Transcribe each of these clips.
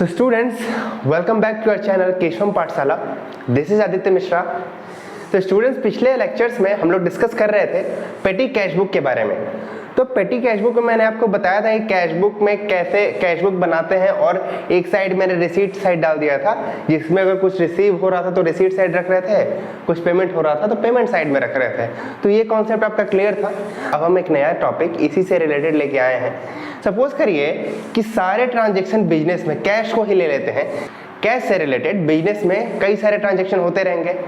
So students, welcome back to our channel Keshavam पाठशाला. This is Aditya Mishra. तो students, पिछले lectures में हम लोग डिस्कस कर रहे थे पेटी कैश बुक के बारे में. तो पेटी कैश बुक में मैंने आपको बताया था कि कैश बुक में कैसे कैश बुक बनाते हैं, और एक साइड मैंने रिसीट साइड डाल दिया था जिसमें अगर कुछ रिसीव हो रहा था तो रिसीट साइड रख रहे थे, कुछ पेमेंट हो रहा था तो पेमेंट साइड में रख रहे थे. तो ये कॉन्सेप्ट आपका क्लियर था. अब हम एक नया टॉपिक इसी से रिलेटेड लेके आए हैं. सपोज करिए कि सारे ट्रांजेक्शन बिजनेस में कैश को ही ले लेते हैं. कैश से रिलेटेड बिजनेस में कई सारे ट्रांजेक्शन होते रहेंगे.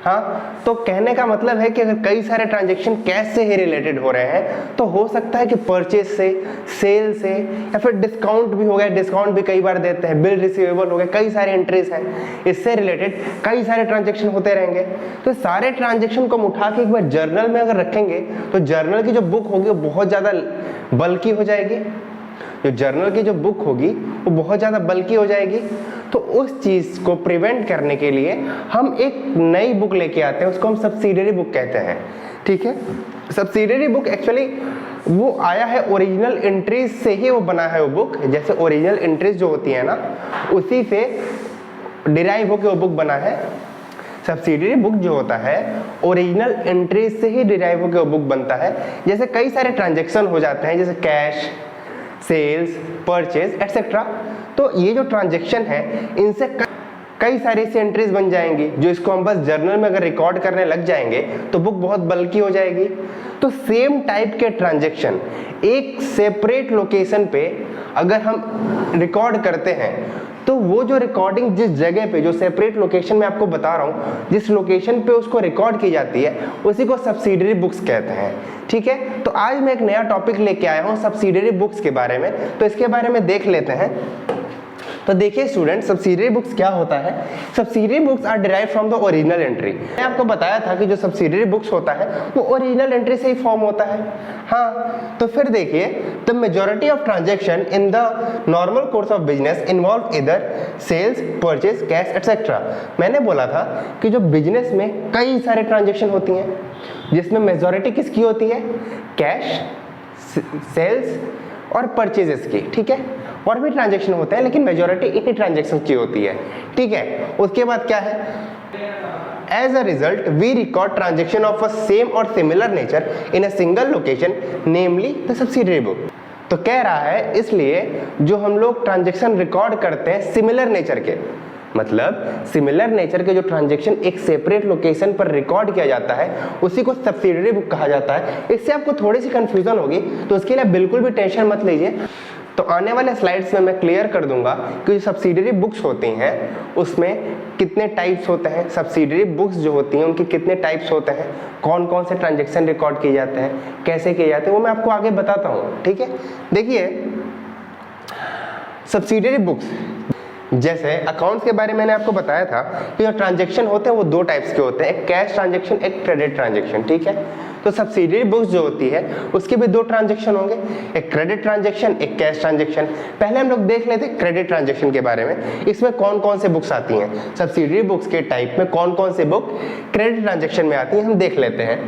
हाँ, तो कहने का मतलब है कि अगर कई सारे ट्रांजेक्शन कैश से ही रिलेटेड हो रहे हैं तो हो सकता है कि परचेज से, सेल से, या फिर डिस्काउंट भी हो गया. डिस्काउंट भी कई बार देते हैं, बिल रिसीवेबल हो गए, कई सारे एंट्रीज हैं, इससे रिलेटेड कई सारे ट्रांजेक्शन होते रहेंगे. तो सारे ट्रांजेक्शन को हम उठा के एक बार जर्नल में अगर रखेंगे तो जर्नल की जो बुक होगी वो बहुत ज़्यादा बल्कि हो जाएगी. जो जर्नल की जो बुक होगी वो बहुत ज़्यादा बल्कि हो जाएगी. तो उस चीज़ को प्रिवेंट करने के लिए हम एक नई बुक लेके आते हैं, उसको हम सब्सिडियरी बुक कहते हैं. ठीक है, सब्सिडियरी बुक एक्चुअली वो आया है ओरिजिनल एंट्रीज से ही वो बना है वो बुक. जैसे ओरिजिनल एंट्रीज जो होती है ना, उसी से डिराइव होकर वो बुक बना है. सब्सिडियरी बुक जो होता है ओरिजिनल एंट्रीज से ही डिराइव होकर वो बुक बनता है. जैसे कई सारे ट्रांजेक्शन हो जाते हैं, जैसे कैश, सेल्स, परचेज एटसेट्रा. तो ये जो ट्रांजेक्शन है इनसे कई सारी सी एंट्रीज बन जाएंगी, जो इसको हम बस जर्नल में अगर रिकॉर्ड करने लग जाएंगे तो बुक बहुत बल्कि हो जाएगी. तो सेम टाइप के ट्रांजेक्शन एक सेपरेट लोकेशन पे अगर हम रिकॉर्ड करते हैं तो वो जो रिकॉर्डिंग जिस जगह पे, जो सेपरेट लोकेशन में आपको बता रहा हूँ, जिस लोकेशन पे उसको रिकॉर्ड की जाती है उसी को सब्सिडियरी बुक्स कहते हैं. ठीक है, तो आज मैं एक नया टॉपिक लेके आया हूँ सब्सिडियरी बुक्स के बारे में. तो इसके बारे में देख लेते हैं. तो देखिए स्टूडेंट, सब्सिडियरी बुक्स क्या होता है. Subsidiary books are derive from the original entry. मैं आपको बताया था कि जो सब्सिडियरी बुक्स होता है वो ओरिजिनल एंट्री से ही फॉर्म होता है. हाँ, तो फिर देखिए, the majority of transaction in the normal course of business involve इधर सेल्स, परचेज, कैश एटसेट्रा. मैंने बोला था कि जो बिजनेस में कई सारे ट्रांजेक्शन होती हैं जिसमें मेजॉरिटी किसकी होती है, कैश, सेल्स और परचेजेस की. ठीक है, और भी ट्रांजेक्शन होते हैं लेकिन मेजॉरिटी इन्हीं ट्रांजेक्शन की होती है. ठीक है, उसके बाद क्या है, as a result we record transaction of a same और similar nature in a single location, namely the subsidiary book. तो कह रहा है इसलिए जो हम लोग ट्रांजेक्शन रिकॉर्ड करते हैं सिमिलर नेचर के, मतलब सिमिलर नेचर के जो ट्रांजेक्शन एक सेपरेट लोकेशन पर रिकॉर्ड किया जाता है उसी को सब्सिडियरी बुक कहा जाता है. इससे आपको थोड़ी सी कंफ्यूजन होगी, तो उसके लिए बिल्कुल भी टेंशन मत लीजिए. तो आने वाले स्लाइड्स में मैं क्लियर कर दूंगा कि जो सब्सिडियरी बुक्स होती हैं उसमें कितने टाइप्स होते हैं, सब्सिडियरी बुक्स जो होती हैं उनके कितने टाइप्स होते हैं, कौन कौन से ट्रांजेक्शन रिकॉर्ड किए जाते हैं, कैसे किए जाते हैं, वो मैं आपको आगे बताता हूँ. ठीक है, देखिए सब्सिडियरी बुक्स, जैसे अकाउंट्स के बारे में मैंने आपको बताया था कि जो ट्रांजेक्शन होते हैं वो दो टाइप्स के होते हैं, एक कैश ट्रांजेक्शन, एक क्रेडिट ट्रांजेक्शन. ठीक है, तो सब्सिडियरी बुक्स जो होती है उसके भी दो ट्रांजेक्शन होंगे, एक क्रेडिट ट्रांजेक्शन, एक कैश ट्रांजेक्शन. पहले हम लोग देख लेते हैं क्रेडिट ट्रांजेक्शन के बारे में. इसमें कौन कौन से बुक्स आती हैं, सब्सिडियरी बुक्स के टाइप में कौन कौन से बुक क्रेडिट ट्रांजेक्शन में आती हैं, हम देख लेते हैं.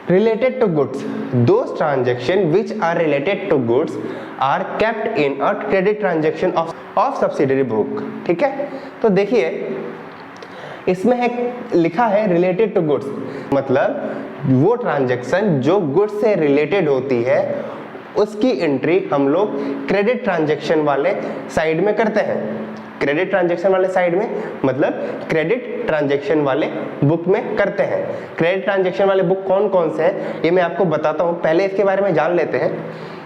Related to goods, those transactions which are related to goods are kept in a credit transaction of subsidiary book. ठीक है, तो देखिए इसमें है लिखा है रिलेटेड टू गुड्स, मतलब वो ट्रांजैक्शन जो गुड्स से रिलेटेड होती है उसकी एंट्री हम लोग क्रेडिट ट्रांजैक्शन वाले साइड में करते हैं. क्रेडिट ट्रांजैक्शन वाले साइड में मतलब क्रेडिट ट्रांजैक्शन वाले बुक में करते हैं. क्रेडिट ट्रांजैक्शन वाले बुक कौन कौन से हैं ये मैं आपको बताता हूँ. पहले इसके बारे में जान लेते हैं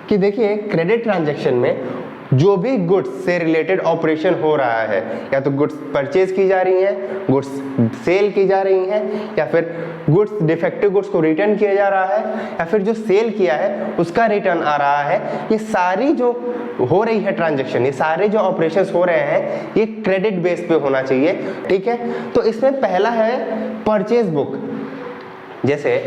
कि देखिए क्रेडिट ट्रांजैक्शन में जो भी गुड्स से रिलेटेड ऑपरेशन हो रहा है, या तो गुड्स परचेज की जा रही हैं, गुड्स सेल की जा रही हैं, या फिर गुड्स डिफेक्टिव गुड्स को रिटर्न किया जा रहा है, या फिर जो सेल किया है उसका रिटर्न आ रहा है, ये सारी जो हो रही है ट्रांजैक्शन, ये सारे जो ऑपरेशंस हो रहे हैं ये क्रेडिट बेस पे होना चाहिए. ठीक है, तो इसमें पहला है परचेज बुक. जैसे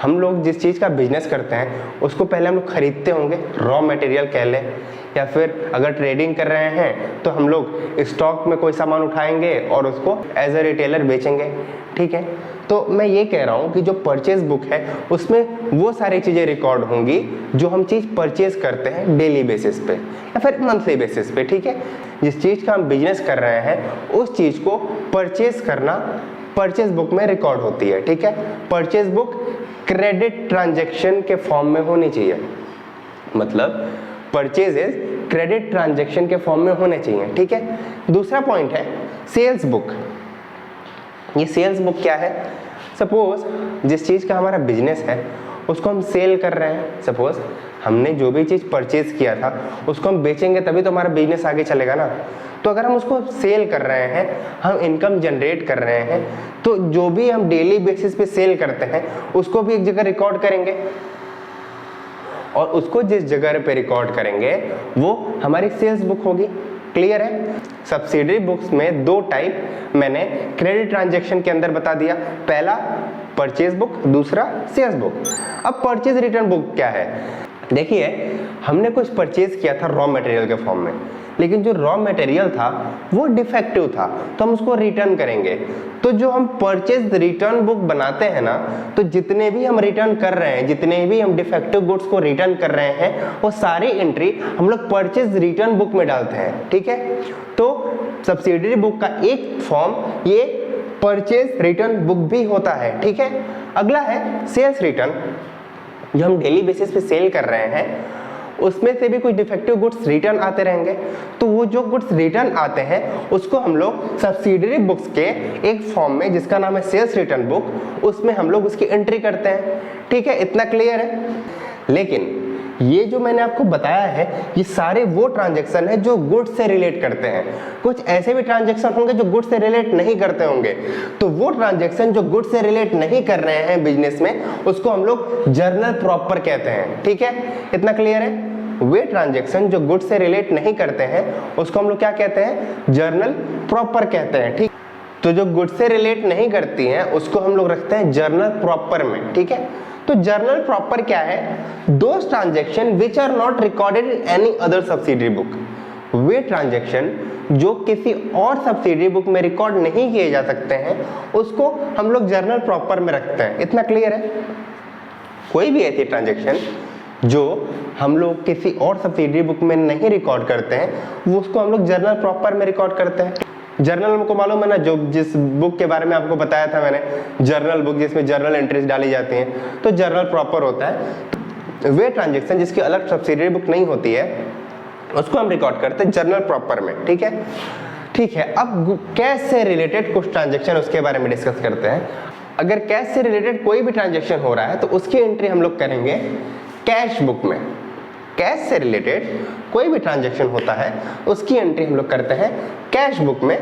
हम लोग जिस चीज़ का बिजनेस करते हैं उसको पहले हम लोग खरीदते होंगे, रॉ मटेरियल कह लें, या फिर अगर ट्रेडिंग कर रहे हैं तो हम लोग स्टॉक में कोई सामान उठाएंगे और उसको एज अ रिटेलर बेचेंगे, ठीक है। तो मैं ये कह रहा हूँ कि जो परचेज बुक है उसमें वो सारी चीज़ें रिकॉर्ड होंगी जो हम चीज़ परचेज करते हैं डेली बेसिस पे या फिर मंथली बेसिस पे, ठीक है। जिस चीज़ का हम बिजनेस कर रहे हैं उस चीज़ को परचेज करना परचेज बुक में रिकॉर्ड होती है, ठीक है। परचेज बुक क्रेडिट ट्रांजैक्शन के फॉर्म में होनी चाहिए, मतलब परचेजेस क्रेडिट ट्रांजैक्शन के फॉर्म में होने चाहिए, ठीक है। दूसरा पॉइंट है सेल्स बुक। ये सेल्स बुक क्या है? सपोज जिस चीज़ का हमारा बिजनेस है उसको हम सेल कर रहे हैं, सपोज हमने जो भी चीज़ परचेज किया था उसको हम बेचेंगे तभी तो हमारा बिजनेस आगे चलेगा ना। तो अगर हम उसको सेल कर रहे हैं, हम इनकम जनरेट कर रहे हैं, तो जो भी हम डेली बेसिस पे सेल करते हैं उसको भी एक जगह रिकॉर्ड करेंगे और उसको जिस जगह पे रिकॉर्ड करेंगे वो हमारी सेल्स बुक होगी। क्लियर है? सब्सिडरी बुक्स में दो टाइप मैंने क्रेडिट ट्रांजैक्शन के अंदर बता दिया, पहला परचेज बुक, दूसरा सेल्स बुक। अब परचेज रिटर्न बुक क्या है? देखिए हमने कुछ परचेज किया था रॉ मटेरियल के फॉर्म में, लेकिन जो रॉ मटेरियल था वो डिफेक्टिव था तो हम उसको रिटर्न करेंगे। तो जो हम परचेज रिटर्न बुक बनाते हैं ना, तो जितने भी हम रिटर्न कर रहे हैं, जितने भी हम डिफेक्टिव गुड्स को रिटर्न कर रहे हैं वो सारी एंट्री हम लोग परचेज रिटर्न बुक में डालते हैं, ठीक है। तो सब्सिडरी बुक का एक फॉर्म ये परचेज रिटर्न बुक भी होता है, ठीक है। अगला है सेल्स रिटर्न। जो हम डेली बेसिस पे सेल कर रहे हैं उसमें से भी कुछ डिफेक्टिव गुड्स रिटर्न आते रहेंगे, तो वो जो गुड्स रिटर्न आते हैं उसको हम लोग सब्सिडरी बुक्स के एक फॉर्म में जिसका नाम है सेल्स रिटर्न बुक, उसमें हम लोग उसकी एंट्री करते हैं, ठीक है। इतना क्लियर है? लेकिन ये जो मैंने आपको बताया है ये सारे वो ट्रांजैक्शन है जो गुड्स से रिलेट करते हैं। कुछ ऐसे भी ट्रांजैक्शन होंगे जो गुड्स से रिलेट नहीं करते होंगे, तो वो ट्रांजैक्शन जो गुड्स से रिलेट नहीं कर रहे हैं बिजनेस में उसको हम लोग जर्नल प्रॉपर कहते हैं, ठीक है। इतना क्लियर है? वे ट्रांजैक्शन जो गुड्स से रिलेट नहीं करते हैं उसको हम लोग क्या कहते हैं? जर्नल प्रॉपर कहते हैं, ठीक। तो जो गुड्स से रिलेट नहीं करती हैं उसको हम लोग रखते हैं जर्नल प्रॉपर में, ठीक है। तो जर्नल प्रॉपर क्या है? Those transaction which are not recorded in any other subsidiary book. वे ट्रांजैक्शन जो किसी और सब्सिडरी बुक में रिकॉर्ड नहीं किए जा सकते हैं उसको हम लोग जर्नल प्रॉपर में रखते हैं। इतना क्लियर है? कोई भी ऐसी ट्रांजैक्शन जो हम लोग किसी और सब्सिडरी बुक में नहीं रिकॉर्ड करते हैं वो उसको हम लोग जर्नल प्रॉपर में रिकॉर्ड करते हैं। जर्नल हमको मालूम है ना, जो जिस बुक के बारे में आपको बताया था मैंने, जर्नल बुक जिसमें जर्नल एंट्रीज डाली जाती हैं, तो जर्नल प्रॉपर होता है। वे ट्रांजैक्शन जिसकी अलग सब्सिडरी बुक नहीं होती है उसको हम रिकॉर्ड करते हैं जर्नल प्रॉपर में, ठीक है। ठीक है, अब कैश से रिलेटेड कुछ ट्रांजैक्शन उसके बारे में डिस्कस करते हैं। अगर कैश से रिलेटेड कोई भी ट्रांजैक्शन हो रहा है तो उसकी एंट्री हम लोग करेंगे कैश बुक में। कैश से रिलेटेड कोई भी ट्रांजैक्शन होता है उसकी एंट्री हम लोग करते हैं कैश बुक में।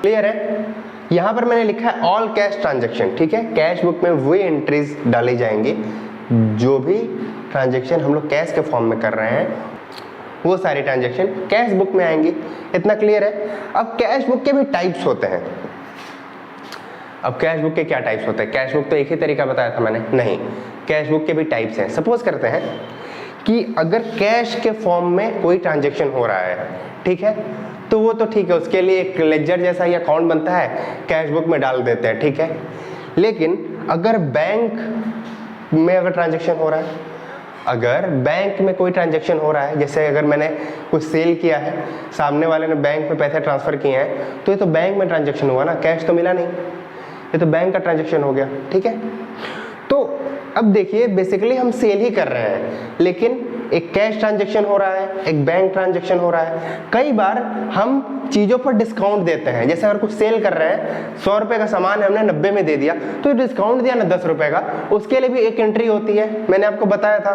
क्लियर है? यहां पर मैंने लिखा है ऑल कैश ट्रांजैक्शन, ठीक है। कैश बुक में वही एंट्रीज डाली जाएंगी जो भी ट्रांजैक्शन हम लोग कैश के फॉर्म में कर रहे हैं, वो सारी ट्रांजैक्शन कैश बुक में आएंगी। इतना क्लियर है? अब कैश बुक के भी टाइप्स होते हैं। अब कैश बुक के क्या टाइप्स होते हैं? कैश बुक तो एक ही तरीका बताया था मैंने, नहीं, कैश बुक के भी टाइप्स हैं। सपोज करते हैं कि अगर कैश के फॉर्म में कोई ट्रांजैक्शन हो रहा है, ठीक है, तो वो तो ठीक है, उसके लिए एक लेजर जैसा ही अकाउंट बनता है, कैश बुक में डाल देते हैं, ठीक है। लेकिन अगर बैंक में अगर ट्रांजैक्शन हो रहा है, अगर बैंक में कोई ट्रांजैक्शन हो रहा है, जैसे अगर मैंने कुछ सेल किया है, सामने वाले ने बैंक में पैसे ट्रांसफर किए हैं, तो ये तो बैंक में ट्रांजैक्शन हुआ ना, कैश तो मिला नहीं, ये तो बैंक का ट्रांजैक्शन हो गया, ठीक है। तो अब देखिए बेसिकली हम सेल ही कर रहे हैं, लेकिन एक कैश ट्रांजैक्शन हो रहा है, एक बैंक ट्रांजैक्शन हो रहा है। कई बार हम चीज़ों पर डिस्काउंट देते हैं, जैसे अगर कुछ सेल कर रहे हैं, 100 रुपये का सामान हमने 90 में दे दिया, तो डिस्काउंट दिया ना 10 रुपये का, उसके लिए भी एक एंट्री होती है, मैंने आपको बताया था।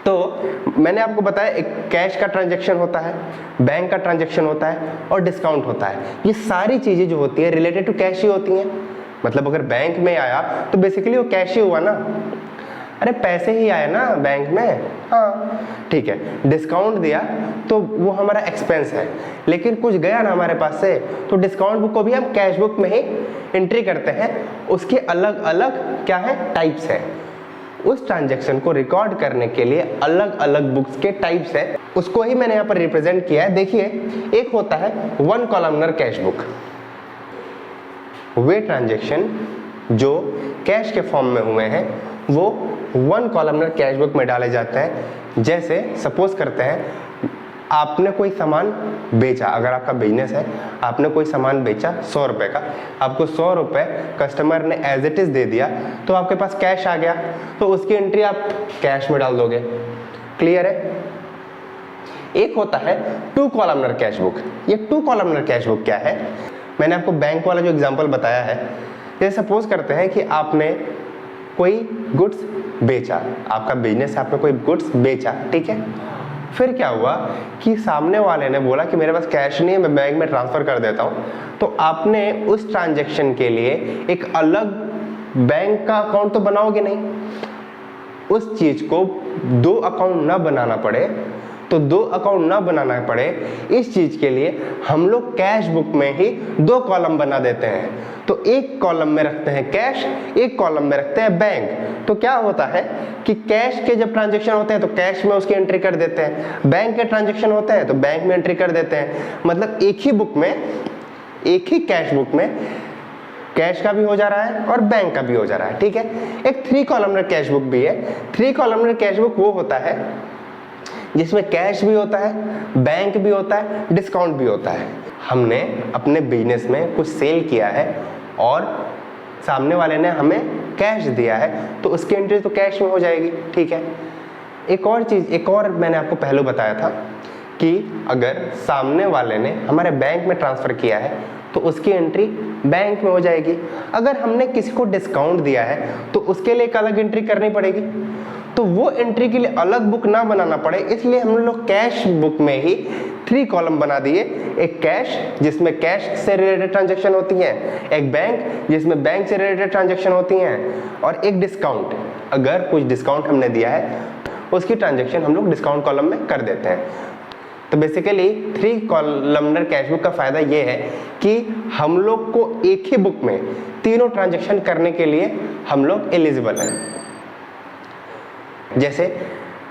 तो मैंने आपको बताया एक कैश का ट्रांजैक्शन होता है, बैंक का ट्रांजैक्शन होता है और डिस्काउंट होता है। ये सारी चीज़ें जो होती है रिलेटेड टू कैश ही होती हैं। मतलब अगर बैंक में आया तो बेसिकली वो कैश ही हुआ ना। अरे पैसे ही आए ना बैंक में, हाँ ठीक है, डिस्काउंट दिया तो वो हमारा एक्सपेंस है, लेकिन कुछ गया ना हमारे पास से, तो डिस्काउंट बुक को भी हम कैश बुक में ही एंट्री करते हैं। उसके अलग अलग क्या है, टाइप्स है। उस ट्रांजैक्शन को रिकॉर्ड करने के लिए अलग अलग बुक्स के टाइप्स है, उसको ही मैंने यहाँ पर रिप्रेजेंट किया है। देखिए, एक होता है वन कॉलमनर कैश बुक। वे ट्रांजैक्शन जो कैश के फॉर्म में हुए हैं वो वन कॉलमनर कैश बुक में डाले जाते हैं। जैसे सपोज करते हैं आपने कोई सामान बेचा, अगर आपका बिजनेस है, आपने कोई सामान बेचा 100 रुपए का, आपको 100 रुपए कस्टमर ने एज इट इज दे दिया, तो आपके पास कैश आ गया, तो उसकी एंट्री आप कैश में डाल दोगे। क्लियर है? एक होता है टू कॉलमनर कैश बुक। ये टू कॉलमनर कैश बुक क्या है, मैंने आपको बैंक वाला जो एग्जांपल बताया है, जैसे सपोज करते हैं कि आपने कोई गुड्स बेचा, आपका बिजनेस है, आपने कोई गुड्स बेचा, ठीक है। फिर क्या हुआ कि सामने वाले ने बोला कि मेरे पास कैश नहीं है, मैं बैंक में ट्रांसफर कर देता हूँ, तो आपने उस ट्रांजैक्शन के लिए एक अलग बैंक का अकाउंट तो बनाओगे नहीं। उस चीज को दो अकाउंट ना बनाना पड़े, तो दो अकाउंट ना बनाना पड़े, इस चीज के लिए हम लोग कैश बुक में ही दो कॉलम बना देते हैं। तो एक कॉलम में रखते हैं कैश, एक कॉलम में रखते हैं बैंक। तो क्या होता है कि कैश के जब ट्रांजैक्शन होते हैं तो कैश में उसकी एंट्री कर देते हैं, बैंक के ट्रांजैक्शन होते हैं तो बैंक में एंट्री कर देते हैं। मतलब एक ही बुक में, एक ही कैश बुक में कैश का भी हो जा रहा है और बैंक का भी हो जा रहा है, ठीक है। एक थ्री कॉलमनर कैश बुक भी है। थ्री कॉलमनर कैश बुक वो होता है जिसमें कैश भी होता है, बैंक भी होता है, डिस्काउंट भी होता है। हमने अपने बिजनेस में कुछ सेल किया है और सामने वाले ने हमें कैश दिया है, तो उसकी एंट्री तो कैश में हो जाएगी, ठीक है। एक और चीज, एक और मैंने आपको पहले बताया था कि अगर सामने वाले ने हमारे बैंक में ट्रांसफर किया है तो उसकी एंट्री बैंक में हो जाएगी। अगर हमने किसी को डिस्काउंट दिया है तो उसके लिए एक अलग एंट्री करनी पड़ेगी, तो वो एंट्री के लिए अलग बुक ना बनाना पड़े, इसलिए हम लोग कैश बुक में ही थ्री कॉलम बना दिए। एक कैश जिसमें कैश से रिलेटेड ट्रांजैक्शन होती हैं, एक बैंक जिसमें बैंक से रिलेटेड ट्रांजैक्शन होती हैं, और एक डिस्काउंट। अगर कुछ डिस्काउंट हमने दिया है उसकी ट्रांजैक्शन हम लोग डिस्काउंट कॉलम में कर देते हैं। तो basically three columnar cash book का फायदा ये है कि हम लोग को एक ही बुक में तीनों ट्रांजैक्शन करने के लिए हम लोग एलिजिबल हैं, जैसे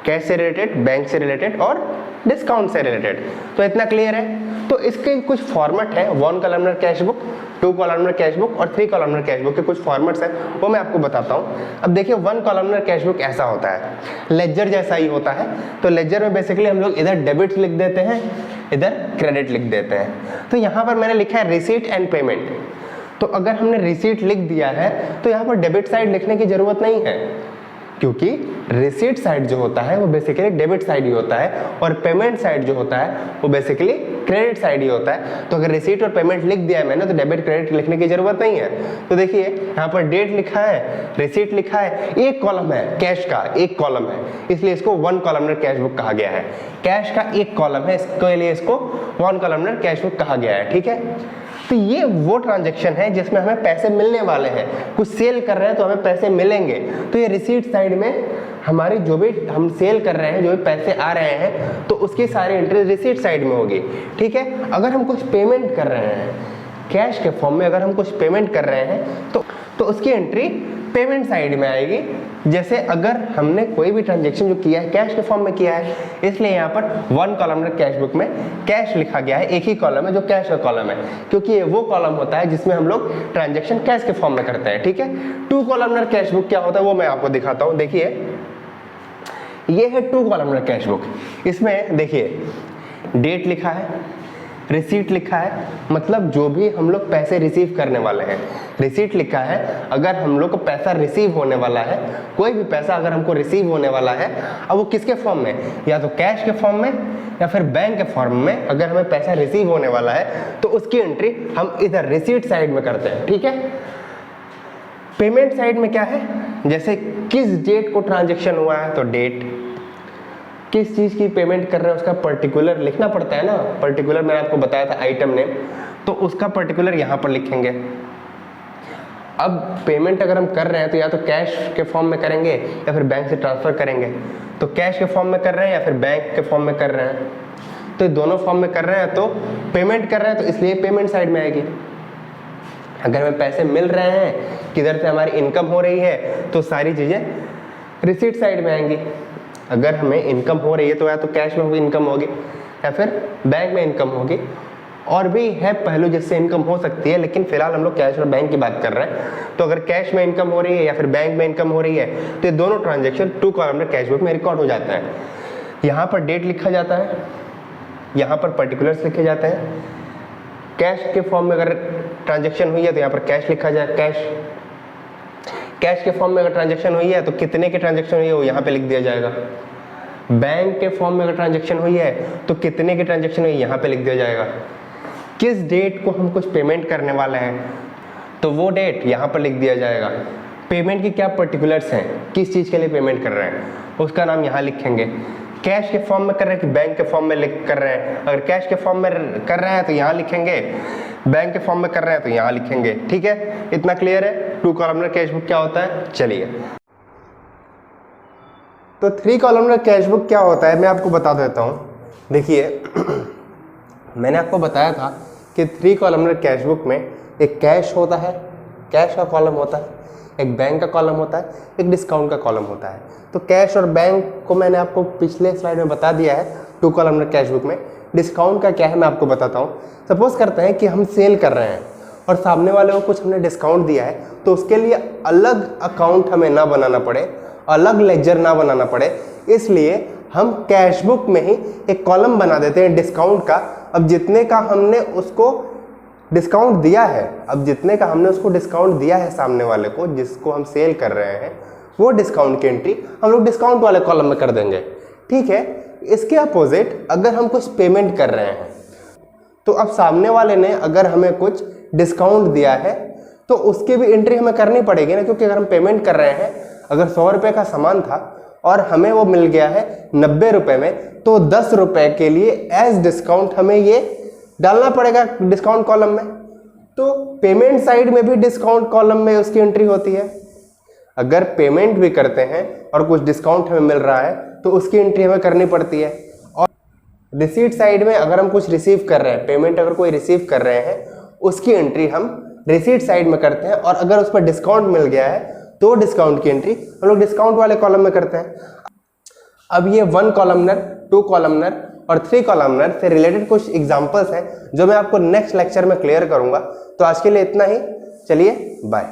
कैश से रिलेटेड, बैंक से रिलेटेड और डिस्काउंट से रिलेटेड। तो इतना क्लियर है। तो इसके कुछ फॉर्मेट है, one columnar cash book, two columnar cash book और थ्री कॉलमनर कैश बुक के कुछ फॉर्मेट्स हैं, वो मैं आपको बताता हूँ। अब देखिए, वन कॉलमनर कैश बुक ऐसा होता है, लेजर जैसा ही होता है। तो लेजर में बेसिकली हम लोग इधर डेबिट लिख देते हैं, इधर क्रेडिट लिख देते हैं। तो यहाँ पर मैंने लिखा है रिसीट एंड पेमेंट। तो अगर हमने रिसीट लिख दिया है तो यहाँ पर डेबिट साइड लिखने की जरूरत नहीं है, क्योंकि रिसीट साइड जो होता है वो बेसिकली डेबिट साइड ही होता है, और पेमेंट साइड जो होता है वो बेसिकली क्रेडिट साइड ही होता है। तो अगर रिसीट और पेमेंट लिख दिया है मैंने, तो डेबिट क्रेडिट लिखने की जरूरत नहीं है। तो देखिए, यहाँ पर डेट लिखा है, रिसीट लिखा है, एक कॉलम है कैश का, एक कॉलम है, इसलिए इसको वन कॉलमनर कैश बुक कहा गया है। कैश का एक कॉलम है, इसके लिए इसको वन कॉलमनर कैश बुक कहा गया है, ठीक है। तो ये वो ट्रांजैक्शन है जिसमें हमें पैसे मिलने वाले हैं, कुछ सेल कर रहे हैं तो हमें पैसे मिलेंगे। तो ये रिसीट साइड में हमारी जो भी हम सेल कर रहे हैं, जो भी पैसे आ रहे हैं, तो उसकी सारी एंट्री रिसीट साइड में होगी, ठीक है। अगर हम कुछ पेमेंट कर रहे हैं कैश के फॉर्म में, अगर हम कुछ पेमेंट कर रहे हैं तो उसकी एंट्री पेमेंट साइड में आएगी। जैसे अगर हमने कोई भी ट्रांजैक्शन जो किया है कैश के फॉर्म में किया है, इसलिए यहाँ पर वन कॉलमनर कैश बुक में कैश लिखा गया है, एक ही कॉलम है जो कैश का कॉलम है, क्योंकि ये वो कॉलम होता है जिसमें हम लोग ट्रांजैक्शन कैश के फॉर्म में करते हैं, ठीक है। टू कॉलमनर कैश बुक क्या होता है वो मैं आपको दिखाता हूँ। देखिए, ये है टू कॉलमनर कैश बुक। इसमें देखिए, डेट लिखा है, रिसीट लिखा है, मतलब जो भी हम लोग पैसे रिसीव करने वाले हैं। रिसीट लिखा है, अगर हम लोग को पैसा रिसीव होने वाला है, कोई भी पैसा अगर हमको रिसीव होने वाला है, अब वो किसके फॉर्म में, या तो कैश के फॉर्म में या फिर बैंक के फॉर्म में, अगर हमें पैसा रिसीव होने वाला है तो उसकी एंट्री हम इधर रिसीट साइड में करते हैं, ठीक है। पेमेंट साइड में क्या है, जैसे किस डेट को ट्रांजेक्शन हुआ है तो डेट, किस चीज की पेमेंट कर रहे हैं उसका पर्टिकुलर लिखना पड़ता है ना। पर्टिकुलर मैंने आपको बताया था आइटम नेम, तो उसका पर्टिकुलर यहाँ पर लिखेंगे। अब पेमेंट अगर हम कर रहे हैं तो या तो कैश के फॉर्म में करेंगे या फिर बैंक से ट्रांसफ़र करेंगे। तो कैश के फॉर्म में कर रहे हैं या फिर बैंक के फॉर्म में कर रहे हैं, तो दोनों फॉर्म में कर रहे हैं तो पेमेंट कर रहे हैं तो इसलिए पेमेंट साइड में आएगी। अगर हमें पैसे मिल रहे हैं, किधर से हमारी इनकम हो रही है, तो सारी चीज़ें रिसीट साइड में आएंगी। अगर हमें इनकम हो रही है तो या तो कैश में होगी इनकम होगी या फिर बैंक में इनकम होगी। और भी है पहलू जिससे इनकम हो सकती है, लेकिन फिलहाल हम लोग कैश और बैंक की बात कर रहे हैं। तो अगर कैश में इनकम हो रही है या फिर बैंक में इनकम हो रही है तो ये दोनों ट्रांजेक्शन 2 कॉलम में कैश बुक में रिकॉर्ड हो जाता है। यहाँ पर डेट लिखा जाता है, यहाँ पर पर्टिकुलर्स लिखे जाते हैं। कैश के फॉर्म में अगर ट्रांजेक्शन हुई है तो यहाँ पर कैश लिखा जाए, कैश के फॉर्म में अगर ट्रांजेक्शन हुई है तो कितने की ट्रांजेक्शन हुई है वो यहाँ पे लिख दिया जाएगा। बैंक के फॉर्म में अगर ट्रांजेक्शन हुई है तो कितने की ट्रांजेक्शन हुई है यहाँ पे लिख दिया जाएगा। किस डेट को हम कुछ पेमेंट करने वाले हैं तो वो डेट यहाँ पर लिख दिया जाएगा। पेमेंट की क्या पर्टिकुलर्स हैं, किस चीज़ के लिए पेमेंट कर रहे हैं उसका नाम यहाँ लिखेंगे। कैश के फॉर्म में कर रहे हैं कि बैंक के फॉर्म में कर रहे हैं। अगर कैश के फॉर्म में कर रहे हैं तो यहाँ लिखेंगे, बैंक के फॉर्म में कर रहे हैं तो यहाँ लिखेंगे। ठीक है, इतना क्लियर है 2 कॉलमनर कैश बुक क्या होता है। चलिए, तो 3 कॉलमनर कैश बुक क्या होता है मैं आपको बता देता हूँ। देखिए मैंने आपको बताया था कि 3 कॉलमनर कैश बुक में एक कैश होता है, कैश का कॉलम होता है, एक बैंक का कॉलम होता है, एक डिस्काउंट का कॉलम होता है। तो कैश और बैंक को मैंने आपको पिछले स्लाइड में बता दिया है 2 कॉलमनर कैश बुक में। डिस्काउंट का क्या है मैं आपको बताता हूँ। सपोज करते हैं कि हम सेल कर रहे हैं और सामने वाले को कुछ हमने डिस्काउंट दिया है, तो उसके लिए अलग अकाउंट हमें ना बनाना पड़े, अलग लेजर ना बनाना पड़े, इसलिए हम कैश बुक में ही एक कॉलम बना देते हैं डिस्काउंट का। अब जितने का हमने उसको डिस्काउंट दिया है, डिस्काउंट दिया है सामने वाले को जिसको हम सेल कर रहे हैं, वो डिस्काउंट की एंट्री हम लोग डिस्काउंट वाले कॉलम में कर देंगे। ठीक है, इसके अपोजिट अगर हम कुछ पेमेंट कर रहे हैं तो अब सामने वाले ने अगर हमें कुछ डिस्काउंट दिया है तो उसकी भी एंट्री हमें करनी पड़ेगी ना, क्योंकि अगर हम पेमेंट कर रहे हैं, अगर 100 रुपये का सामान था और हमें वो मिल गया है 90 रुपये में, तो 10 रुपये के लिए एज डिस्काउंट हमें ये डालना पड़ेगा डिस्काउंट कॉलम में। तो पेमेंट साइड में भी डिस्काउंट कॉलम में उसकी एंट्री होती है। अगर पेमेंट भी करते हैं और कुछ डिस्काउंट हमें मिल रहा है तो उसकी एंट्री हमें करनी पड़ती है। और रिसीट साइड में अगर हम कुछ रिसीव कर रहे हैं, पेमेंट अगर कोई रिसीव कर रहे हैं, उसकी एंट्री हम रिसीट साइड में करते हैं। और अगर उस पर डिस्काउंट मिल गया है तो डिस्काउंट की एंट्री हम लोग डिस्काउंट वाले कॉलम में करते हैं। अब ये 1 कॉलमनर, 2 कॉलमनर और 3 कॉलमनर से रिलेटेड कुछ एग्जांपल्स हैं जो मैं आपको नेक्स्ट लेक्चर में क्लियर करूंगा। तो आज के लिए इतना ही, चलिए बाय।